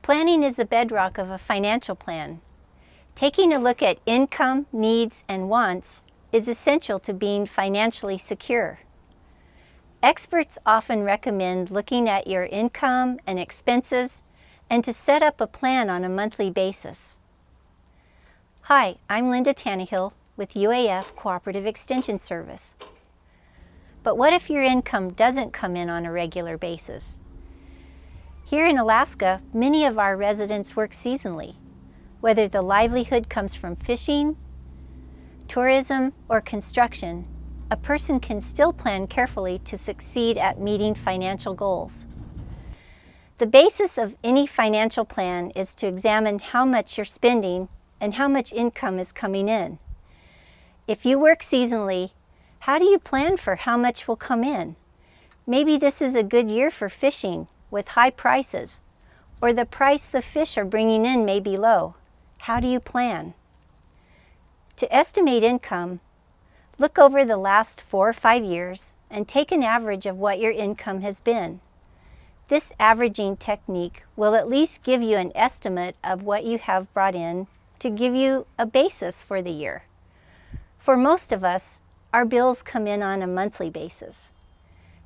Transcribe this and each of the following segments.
Planning is the bedrock of a financial plan. Taking a look at income, needs, and wants is essential to being financially secure. Experts often recommend looking at your income and expenses and to set up a plan on a monthly basis. Hi, I'm Linda Tannehill with UAF Cooperative Extension Service. But what if your income doesn't come in on a regular basis? Here in Alaska, many of our residents work seasonally. Whether the livelihood comes from fishing, tourism, or construction, a person can still plan carefully to succeed at meeting financial goals. The basis of any financial plan is to examine how much you're spending and how much income is coming in. If you work seasonally, how do you plan for how much will come in? Maybe this is a good year for fishing with high prices, or the price the fish are bringing in may be low. How do you plan? To estimate income, look over the last 4 or 5 years and take an average of what your income has been. This averaging technique will at least give you an estimate of what you have brought in to give you a basis for the year. For most of us, our bills come in on a monthly basis.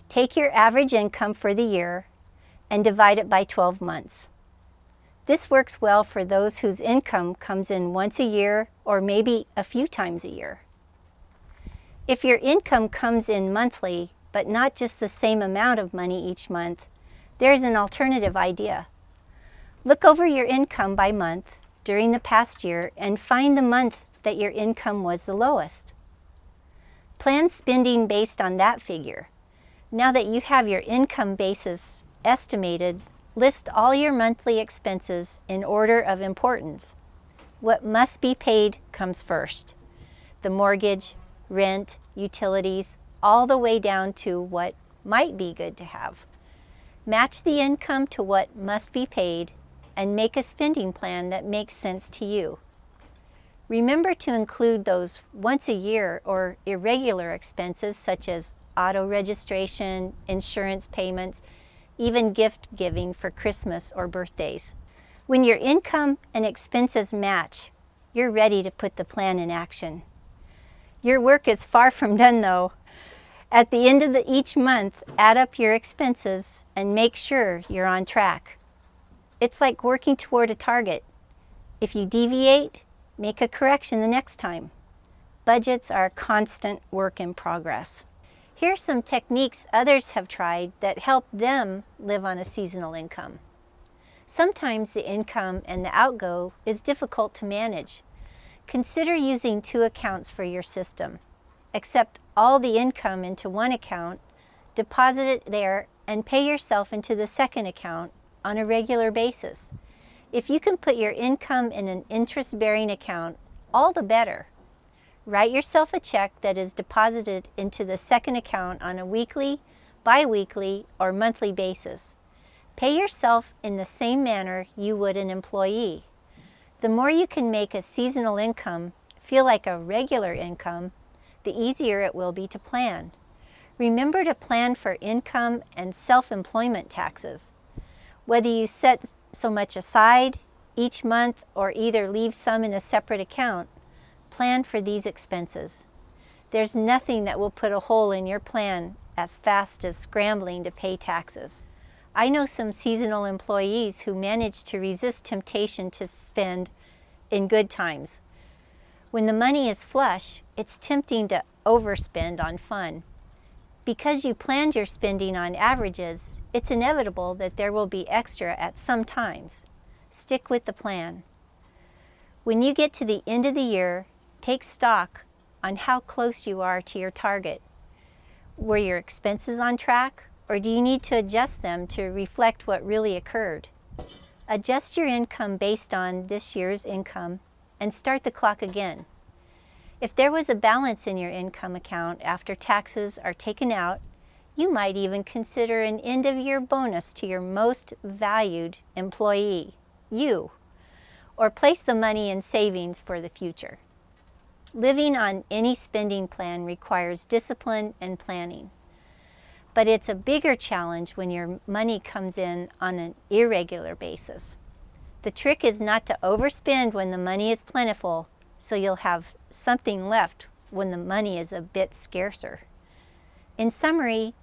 Take your average income for the year and divide it by 12 months. This works well for those whose income comes in once a year or maybe a few times a year. If your income comes in monthly, but not just the same amount of money each month, there's an alternative idea. Look over your income by month during the past year and find the month that your income was the lowest. Plan spending based on that figure. Now that you have your income basis estimated, list all your monthly expenses in order of importance. What must be paid comes first. The mortgage, rent, utilities, all the way down to what might be good to have. Match the income to what must be paid and make a spending plan that makes sense to you. Remember to include those once a year or irregular expenses such as auto registration, insurance payments, even gift giving for Christmas or birthdays. When your income and expenses match, you're ready to put the plan in action. Your work is far from done though. At the end of each month, add up your expenses and make sure you're on track. It's like working toward a target. If you deviate, make a correction the next time. Budgets are a constant work in progress. Here's some techniques others have tried that help them live on a seasonal income. Sometimes the income and the outgo is difficult to manage. Consider using 2 accounts for your system. Accept all the income into one account, deposit it there, and pay yourself into the second account on a regular basis. If you can put your income in an interest-bearing account, all the better. Write yourself a check that is deposited into the second account on a weekly, bi-weekly, or monthly basis. Pay yourself in the same manner you would an employee. The more you can make a seasonal income feel like a regular income, the easier it will be to plan. Remember to plan for income and self-employment taxes. Whether you set so much aside each month or either leave some in a separate account, plan for these expenses. There's nothing that will put a hole in your plan as fast as scrambling to pay taxes. I know some seasonal employees who manage to resist temptation to spend in good times. When the money is flush, it's tempting to overspend on fun. Because you planned your spending on averages, it's inevitable that there will be extra at some times. Stick with the plan. When you get to the end of the year, take stock on how close you are to your target. Were your expenses on track, or do you need to adjust them to reflect what really occurred? Adjust your income based on this year's income and start the clock again. If there was a balance in your income account after taxes are taken out, you might even consider an end-of-year bonus to your most valued employee, you, or place the money in savings for the future. Living on any spending plan requires discipline and planning. But it's a bigger challenge when your money comes in on an irregular basis. The trick is not to overspend when the money is plentiful, so you'll have something left when the money is a bit scarcer. In summary,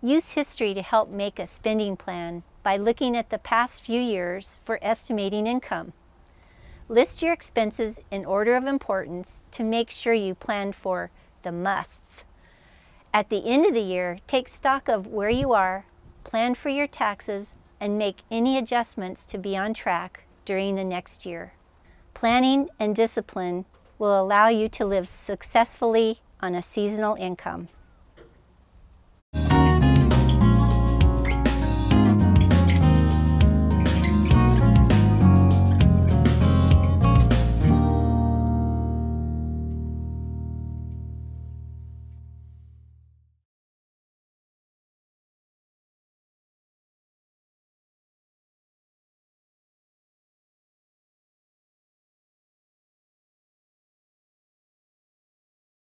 use history to help make a spending plan by looking at the past few years for estimating income. List your expenses in order of importance to make sure you plan for the musts. At the end of the year, take stock of where you are, plan for your taxes, and make any adjustments to be on track during the next year. Planning and discipline will allow you to live successfully on a seasonal income.